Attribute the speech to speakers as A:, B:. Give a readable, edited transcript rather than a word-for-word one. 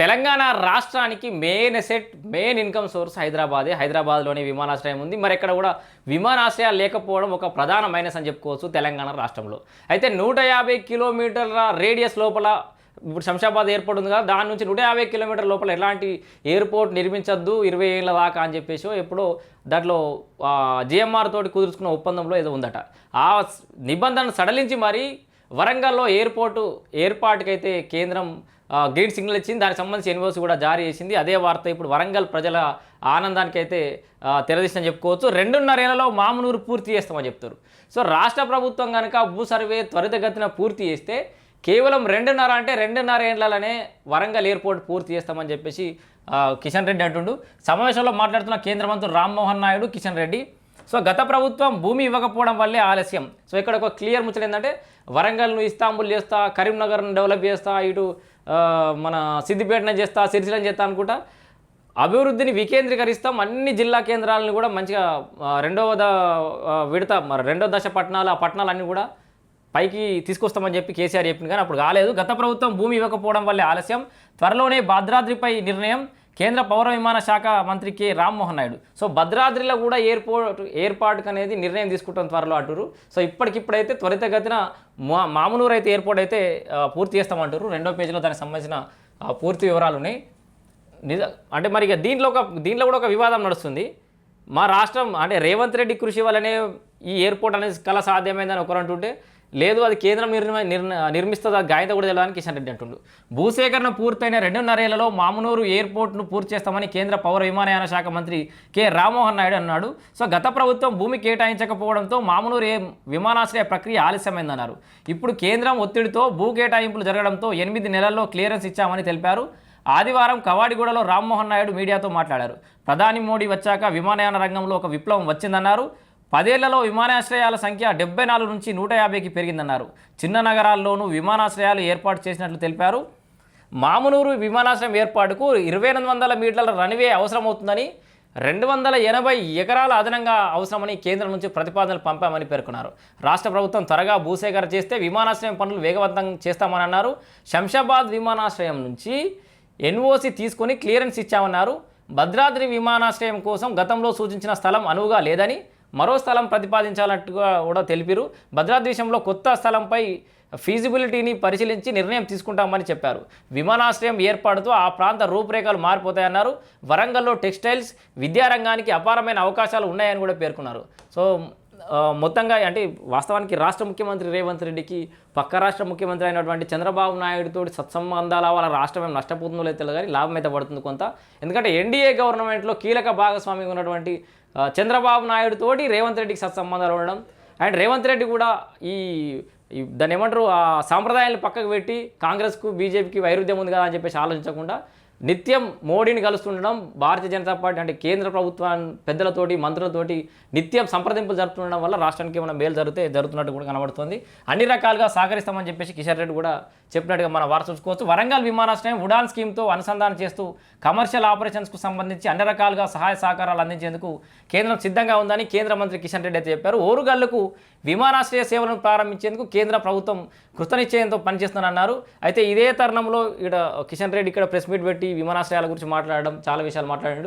A: తెలంగాణ రాష్ట్రానికి main income source హైదరాబాదే. హైదరాబాద్లోనే విమానాశ్రయం ఉంది. మరి ఎక్కడ కూడా విమానాశ్రయాలు లేకపోవడం ఒక ప్రధాన మైనస్ అని చెప్పుకోవచ్చు తెలంగాణ రాష్ట్రంలో. అయితే 150 కిలోమీటర్ల రేడియస్ లోపల ఇప్పుడు శంషాబాద్ ఎయిర్పోర్ట్ ఉంది కదా, దాని నుంచి 150 కిలోమీటర్ల లోపల ఎలాంటి ఎయిర్పోర్ట్ నిర్మించొద్దు 20 ఏళ్ళ దాకా అని చెప్పేసి ఎప్పుడో దాంట్లో జిఎంఆర్ తోటి కుదుర్చుకున్న ఒప్పందంలో ఏదో ఉందట. ఆ నిబంధనను సడలించి మరి వరంగల్లో ఏర్పాటుకైతే కేంద్రం గ్రీన్ సిగ్నల్ ఇచ్చింది. దానికి సంబంధించి ఎన్ఓసి కూడా జారీ చేసింది. అదే వార్త ఇప్పుడు వరంగల్ ప్రజల ఆనందానికైతే తెరదీసిందని చెప్పుకోవచ్చు. 2.5 ఏళ్లలో మామునూరు పూర్తి చేస్తామని చెప్తారు. సో రాష్ట్ర ప్రభుత్వం కనుక భూ సర్వే త్వరితగతిన పూర్తి చేస్తే కేవలం 2.5 అంటే 2.5 ఏళ్లలోనే వరంగల్ ఎయిర్పోర్ట్ పూర్తి చేస్తామని చెప్పేసి కిషన్ రెడ్డి అంటుండు. సమావేశంలో మాట్లాడుతున్న కేంద్ర మంత్రులు రామ్మోహన్ నాయుడు, కిషన్ రెడ్డి. సో గత ప్రభుత్వం భూమి ఇవ్వకపోవడం వల్లే ఆలస్యం. సో ఇక్కడ ఒక క్లియర్ ముచ్చట ఏంటంటే వరంగల్ను ఇస్తాంబుల్ చేస్తా, కరీంనగర్ను డెవలప్ చేస్తా, ఇటు మన సిద్దిపేటను చేస్తా, సిరిసిల్లను చేస్తా అనుకుంటా అభివృద్ధిని వికేంద్రీకరిస్తాం. అన్ని జిల్లా కేంద్రాలను కూడా మంచిగా రెండో దశ పట్టణాలు, ఆ పట్టణాలన్నీ కూడా పైకి తీసుకొస్తామని చెప్పి కేసీఆర్ చెప్పింది. కానీ అప్పుడు కాలేదు. గత ప్రభుత్వం భూమి ఇవ్వకపోవడం వల్లే ఆలస్యం. త్వరలోనే భద్రాద్రిపై నిర్ణయం. కేంద్ర పౌర విమాన శాఖ మంత్రి కె రామ్మోహన్ నాయుడు. సో భద్రాద్రిలో కూడా ఏర్పాటుకు అనేది నిర్ణయం తీసుకుంటాం త్వరలో అంటారు. సో ఇప్పటికిప్పుడైతే త్వరితగతిన మామునూరు అయితే ఎయిర్పోర్ట్ అయితే పూర్తి చేస్తామంటారు. 2వ పేజీలో దానికి సంబంధించిన పూర్తి వివరాలు ఉన్నాయి. అంటే మరి ఇక దీంట్లో కూడా ఒక వివాదం నడుస్తుంది. మా రాష్ట్రం అంటే రేవంత్ రెడ్డి కృషి వల్లనే ఈ ఎయిర్పోర్ట్ అనేది కళ సాధ్యమైందని ఒకరు అంటుంటే, లేదు అది కేంద్రం నిర్మిస్తుంది, అది గాయంతో కూడా తెలియదని కిషన్ రెడ్డి అంటుండు. భూసేకరణ పూర్తయిన 2.5 ఏళ్లలో మామునూరు ఎయిర్పోర్ట్ను పూర్తి చేస్తామని కేంద్ర పౌర విమానయాన శాఖ మంత్రి కె రామ్మోహన్ నాయుడు అన్నాడు. సో గత ప్రభుత్వం భూమి కేటాయించకపోవడంతో మామునూరు విమానాశ్రయ ప్రక్రియ ఆలస్యమైందన్నారు. ఇప్పుడు కేంద్రం ఒత్తిడితో భూ కేటాయింపులు జరగడంతో 8 నెలల్లో క్లియరెన్స్ ఇచ్చామని తెలిపారు. ఆదివారం కవాడిగూడలో రామ్మోహన్ నాయుడు మీడియాతో మాట్లాడారు. ప్రధాని మోడీ వచ్చాక విమానయాన రంగంలో ఒక విప్లవం వచ్చిందన్నారు. 10 ఏళ్లలో విమానాశ్రయాల సంఖ్య 74 నుంచి 150కి పెరిగిందన్నారు. చిన్న నగరాల్లోనూ విమానాశ్రయాలు ఏర్పాటు చేసినట్లు తెలిపారు. మామునూరు విమానాశ్రయం ఏర్పాటుకు 2800 మీటర్ల రన్వే అవసరమవుతుందని, 280 ఎకరాల అదనంగా అవసరమని కేంద్రం నుంచి ప్రతిపాదనలు పంపామని పేర్కొన్నారు. రాష్ట్ర ప్రభుత్వం త్వరగా భూసేకరణ చేస్తే విమానాశ్రయం పనులు వేగవంతం చేస్తామని అన్నారు. శంషాబాద్ విమానాశ్రయం నుంచి ఎన్ఓసి తీసుకొని క్లియరెన్స్ ఇచ్చామన్నారు. భద్రాద్రి విమానాశ్రయం కోసం గతంలో సూచించిన స్థలం అనువుగా లేదని, మరో స్థలం ప్రతిపాదించాలన్నట్టుగా కూడా తెలిపారు. భద్రాద్రి విషయంలో కొత్త స్థలంపై ఫీజిబిలిటీని పరిశీలించి నిర్ణయం తీసుకుంటామని చెప్పారు. విమానాశ్రయం ఏర్పాటుతో ఆ ప్రాంత రూపురేఖలు మారిపోతాయన్నారు. వరంగల్లో టెక్స్టైల్స్, విద్యారంగానికి అపారమైన అవకాశాలు ఉన్నాయని కూడా పేర్కొన్నారు. సో మొత్తంగా అంటే వాస్తవానికి రాష్ట్ర ముఖ్యమంత్రి రేవంత్ రెడ్డికి పక్క రాష్ట్ర ముఖ్యమంత్రి అయినటువంటి చంద్రబాబు నాయుడుతో సత్సంబంధాల వాళ్ళ రాష్ట్రం ఏం నష్టపోతుందో లేదు తెలియదు, కానీ లాభం అయితే పడుతుంది కొంత. ఎందుకంటే ఎన్డీఏ గవర్నమెంట్లో కీలక భాగస్వామిగా ఉన్నటువంటి చంద్రబాబు నాయుడు తోటి రేవంత్ రెడ్డికి సత్సంబంధాలు ఉండడం, అండ్ రేవంత్ రెడ్డి కూడా ఈ దాన్ని ఏమంటారు ఆ సాంప్రదాయాలను పక్కకు పెట్టి కాంగ్రెస్కు బీజేపీకి వైరుధ్యం ఉంది కదా అని చెప్పేసి ఆలోచించకుండా నిత్యం మోడీని కలుస్తుండడం, భారతీయ జనతా పార్టీ అంటే కేంద్ర ప్రభుత్వం పెద్దలతోటి మంత్రులతోటి నిత్యం సంప్రదింపులు జరుపుతుండడం వల్ల రాష్ట్రానికి ఏమైనా మేలు జరుగుతున్నట్టు కూడా కనబడుతుంది. అన్ని రకాలుగా సహకరిస్తామని చెప్పేసి కిషన్ రెడ్డి కూడా చెప్పినట్టుగా మన వార్త చూసుకోవచ్చు. వరంగల్ విమానాశ్రయం ఉడాన్ స్కీమ్తో అనుసంధానం చేస్తూ కమర్షియల్ ఆపరేషన్స్కు సంబంధించి అన్ని రకాలుగా సహాయ సహకారాలు అందించేందుకు కేంద్రం సిద్ధంగా ఉందని కేంద్ర మంత్రి కిషన్ రెడ్డి అయితే చెప్పారు. ఓరుగల్లుకు విమానాశ్రయ సేవలను ప్రారంభించేందుకు కేంద్ర ప్రభుత్వం కృతనిశ్చయంతో పనిచేస్తుందన్నారు. అయితే ఇదే తరుణంలో ఇక్కడ కిషన్ రెడ్డి ఇక్కడ ప్రెస్ మీట్ పెట్టి విమానాశ్రయాల గురించి మాట్లాడడం, చాలా విషయాలు మాట్లాడాడు.